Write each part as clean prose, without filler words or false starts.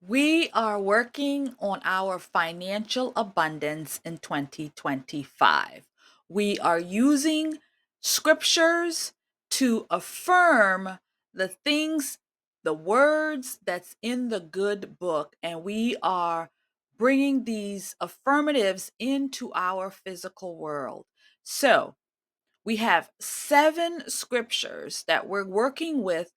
We are working on our financial abundance in 2025. We are using scriptures to affirm the things, the words that's in the good book, and we are bringing these affirmatives into our physical world. So, we have 7 scriptures that we're working with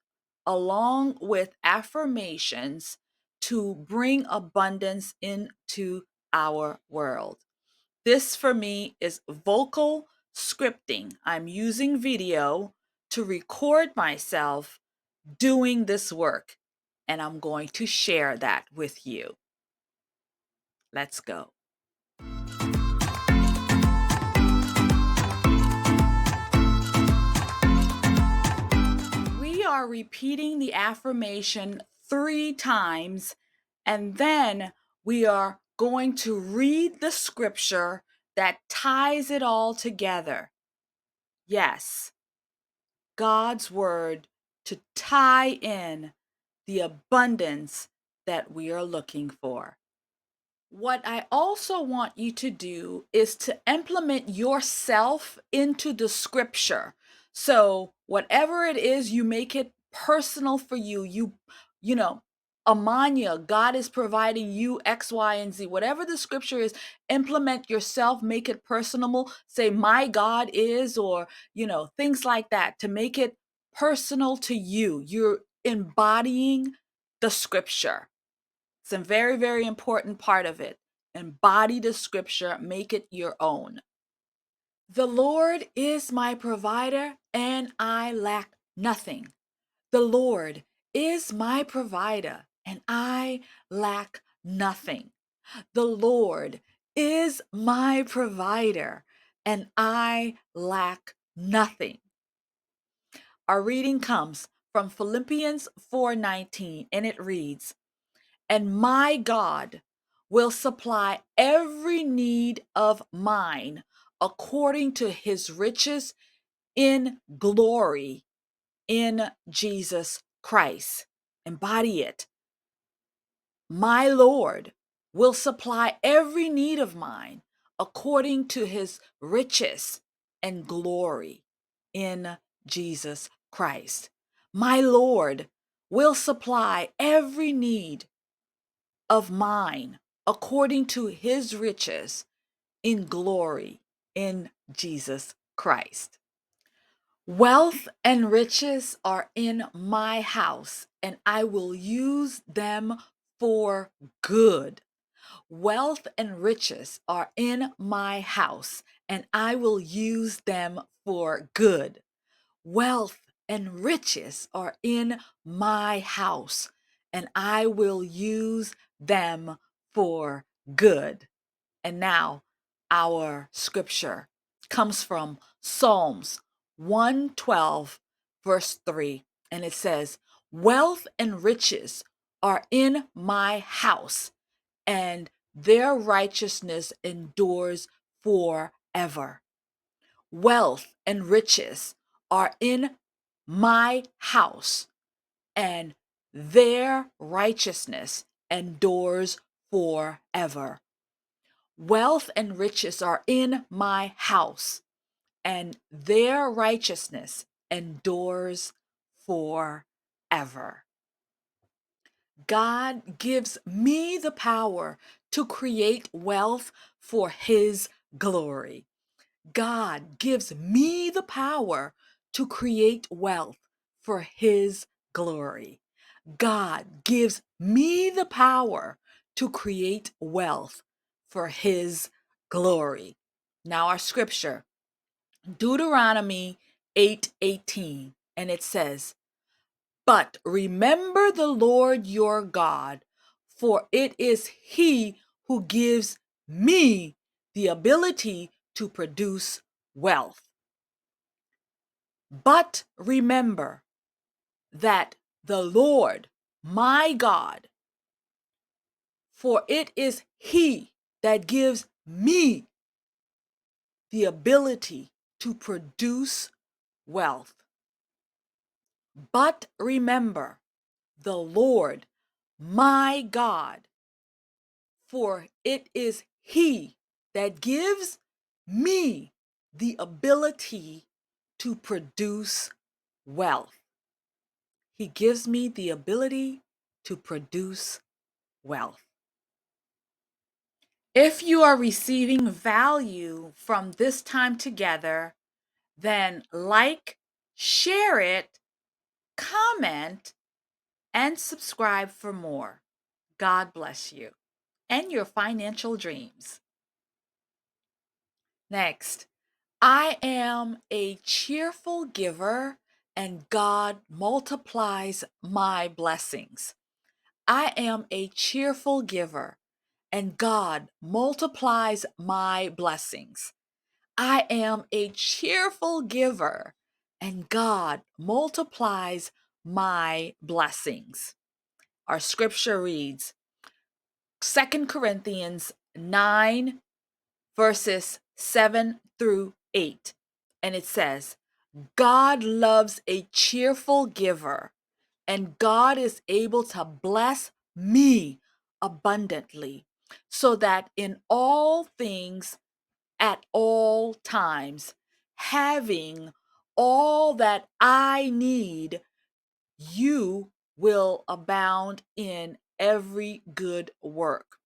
along with affirmations to bring abundance into our world. This for me is vocal scripting. I'm using video to record myself doing this work, and I'm going to share that with you. Let's go. We are repeating the affirmation 3 times, and then we are going to read the scripture that ties it all together. Yes, God's word to tie in the abundance that we are looking for. What I also want you to do is to implement yourself into the scripture. So, whatever it is, you make it personal for you. You know, Amanya, God is providing you X, Y, and Z. Whatever the scripture is, implement yourself, make it personable. Say, my God is, or, things like that to make it personal to you. You're embodying the scripture. It's a very, very important part of it. Embody the scripture, make it your own. The Lord is my provider, and I lack nothing. The Lord is my provider, and I lack nothing. The Lord is my provider, and I lack nothing. Our reading comes from Philippians 4:19, and it reads, and my God will supply every need of mine according to his riches in glory in Jesus Christ. Embody it. My Lord will supply every need of mine according to his riches and glory in Jesus Christ. My Lord will supply every need of mine according to his riches in glory in Jesus Christ. Wealth and riches are in my house, and I will use them for good. Wealth and riches are in my house, and I will use them for good. Wealth and riches are in my house, and I will use them for good. And now, our scripture comes from Psalms 112, verse 3, and it says, wealth and riches are in my house, and their righteousness endures forever. Wealth and riches are in my house, and their righteousness endures forever. Wealth and riches are in my house, and their righteousness endures forever. God gives me the power to create wealth for his glory. God gives me the power to create wealth for his glory. God gives me the power to create wealth for his glory. Now our scripture, Deuteronomy 8:18, and it says, "But remember the Lord your God, for it is he who gives me the ability to produce wealth. But remember that the Lord, my God, for it is he that gives me the ability to produce wealth. But remember the Lord, my God, for it is He that gives me the ability to produce wealth. He gives me the ability to produce wealth. If you are receiving value from this time together, then like, share it, comment, and subscribe for more. God bless you and your financial dreams. Next, I am a cheerful giver and God multiplies my blessings. I am a cheerful giver and God multiplies my blessings. I am a cheerful giver and God multiplies my blessings. Our scripture reads 2 Corinthians 9, verses 7 through 8. And it says, God loves a cheerful giver, and God is able to bless me abundantly, so that in all things, at all times, having all that I need, you will abound in every good work.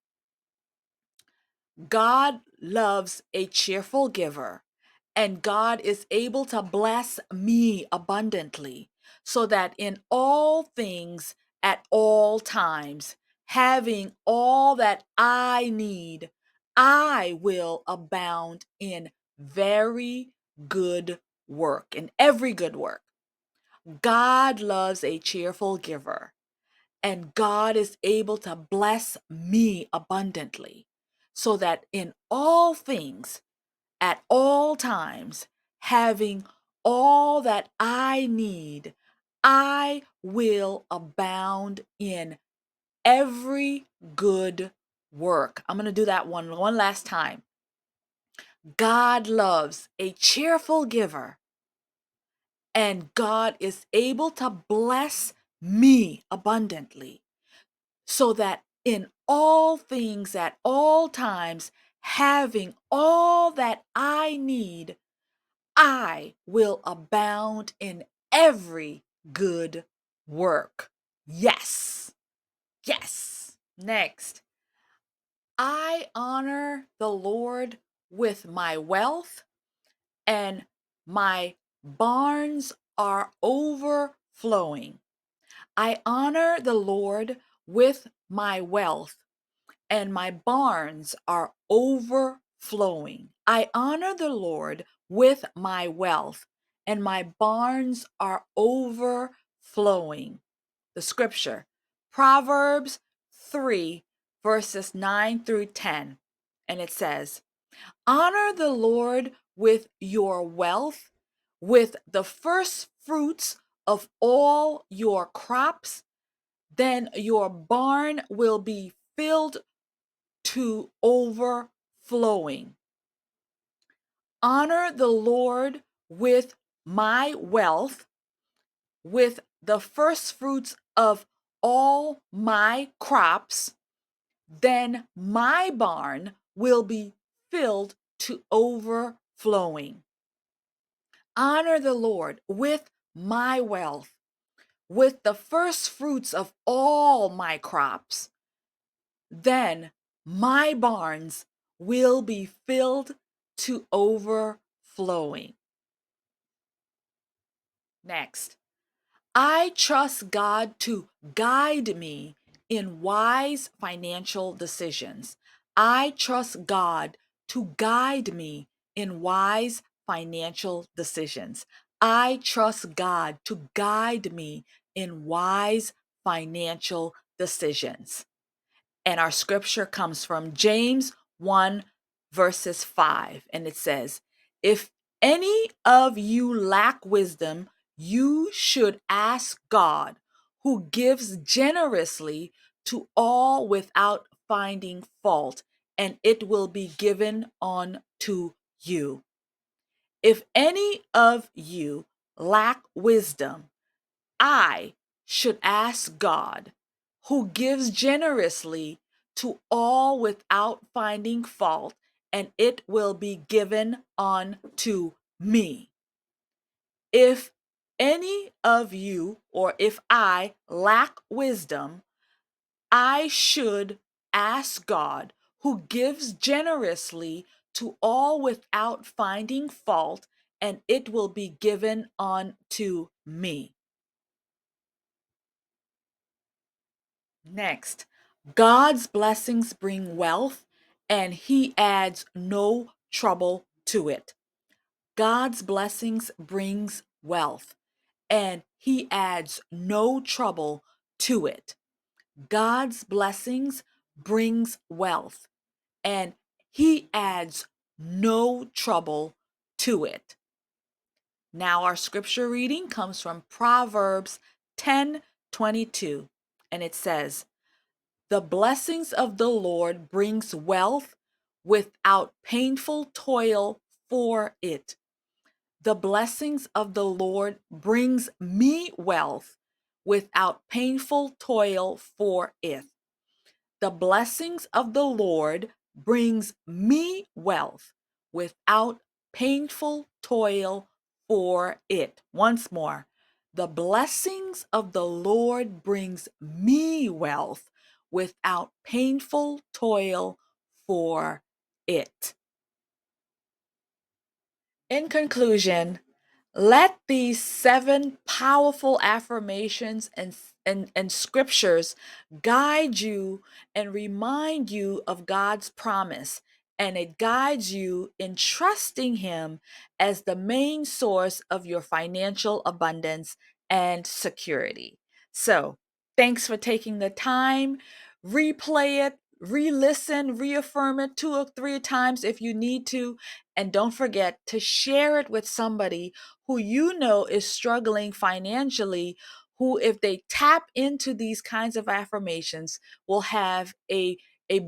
God loves a cheerful giver, and God is able to bless me abundantly, so that in all things, at all times, having all that I need, I will abound in very good work, in every good work. God loves a cheerful giver, and God is able to bless me abundantly, so that in all things, at all times, having all that I need, I will abound in every good work. I'm going to do that one last time. God loves a cheerful giver, and God is able to bless me abundantly, so that in all things at all times, having all that I need, I will abound in every good work. Yes. Yes. Next, I honor the Lord with my wealth, and my barns are overflowing. I honor the Lord with my wealth, and my barns are overflowing. I honor the Lord with my wealth, and my barns are overflowing. The scripture, Proverbs 3, verses 9 through 10. And it says, honor the Lord with your wealth, with the first fruits of all your crops. Then your barn will be filled to overflowing. Honor the Lord with my wealth, with the first fruits of all my crops. Then my barn will be filled to overflowing. Honor the Lord with my wealth, with the first fruits of all my crops. Then my barns will be filled to overflowing. Next, I trust God to guide me in wise financial decisions. I trust God to guide me in wise financial decisions. I trust God to guide me in wise financial decisions. And our scripture comes from James 1, verses 5. And it says, if any of you lack wisdom, you should ask God, who gives generously to all without finding fault, and it will be given unto you. If any of you lack wisdom, I should ask God, who gives generously to all without finding fault, and it will be given unto me. If any of you, or if I lack wisdom, I should ask God, who gives generously to all without finding fault, and it will be given unto me. Next, God's blessings bring wealth, and He adds no trouble to it. God's blessings brings wealth, and He adds no trouble to it. God's blessings brings wealth, and He adds no trouble to it. Now our scripture reading comes from Proverbs 10:22, and it says, "The blessings of the Lord brings wealth without painful toil for it." The blessings of the Lord brings me wealth without painful toil for it. The blessings of the Lord brings me wealth without painful toil for it. Once more, the blessings of the Lord brings me wealth without painful toil for it. In conclusion, let these 7 powerful affirmations and scriptures guide you and remind you of God's promise. And it guides you in trusting Him as the main source of your financial abundance and security. So, thanks for taking the time. Replay it, re listen, reaffirm it 2 or 3 times if you need to. And don't forget to share it with somebody who you know is struggling financially, who, if they tap into these kinds of affirmations, will have a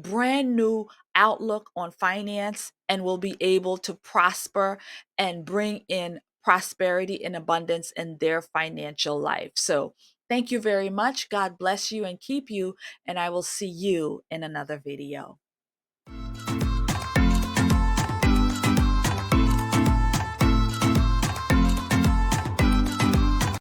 brand new outlook on finance and will be able to prosper and bring in prosperity and abundance in their financial life. So, thank you very much. God bless you and keep you, and I will see you in another video.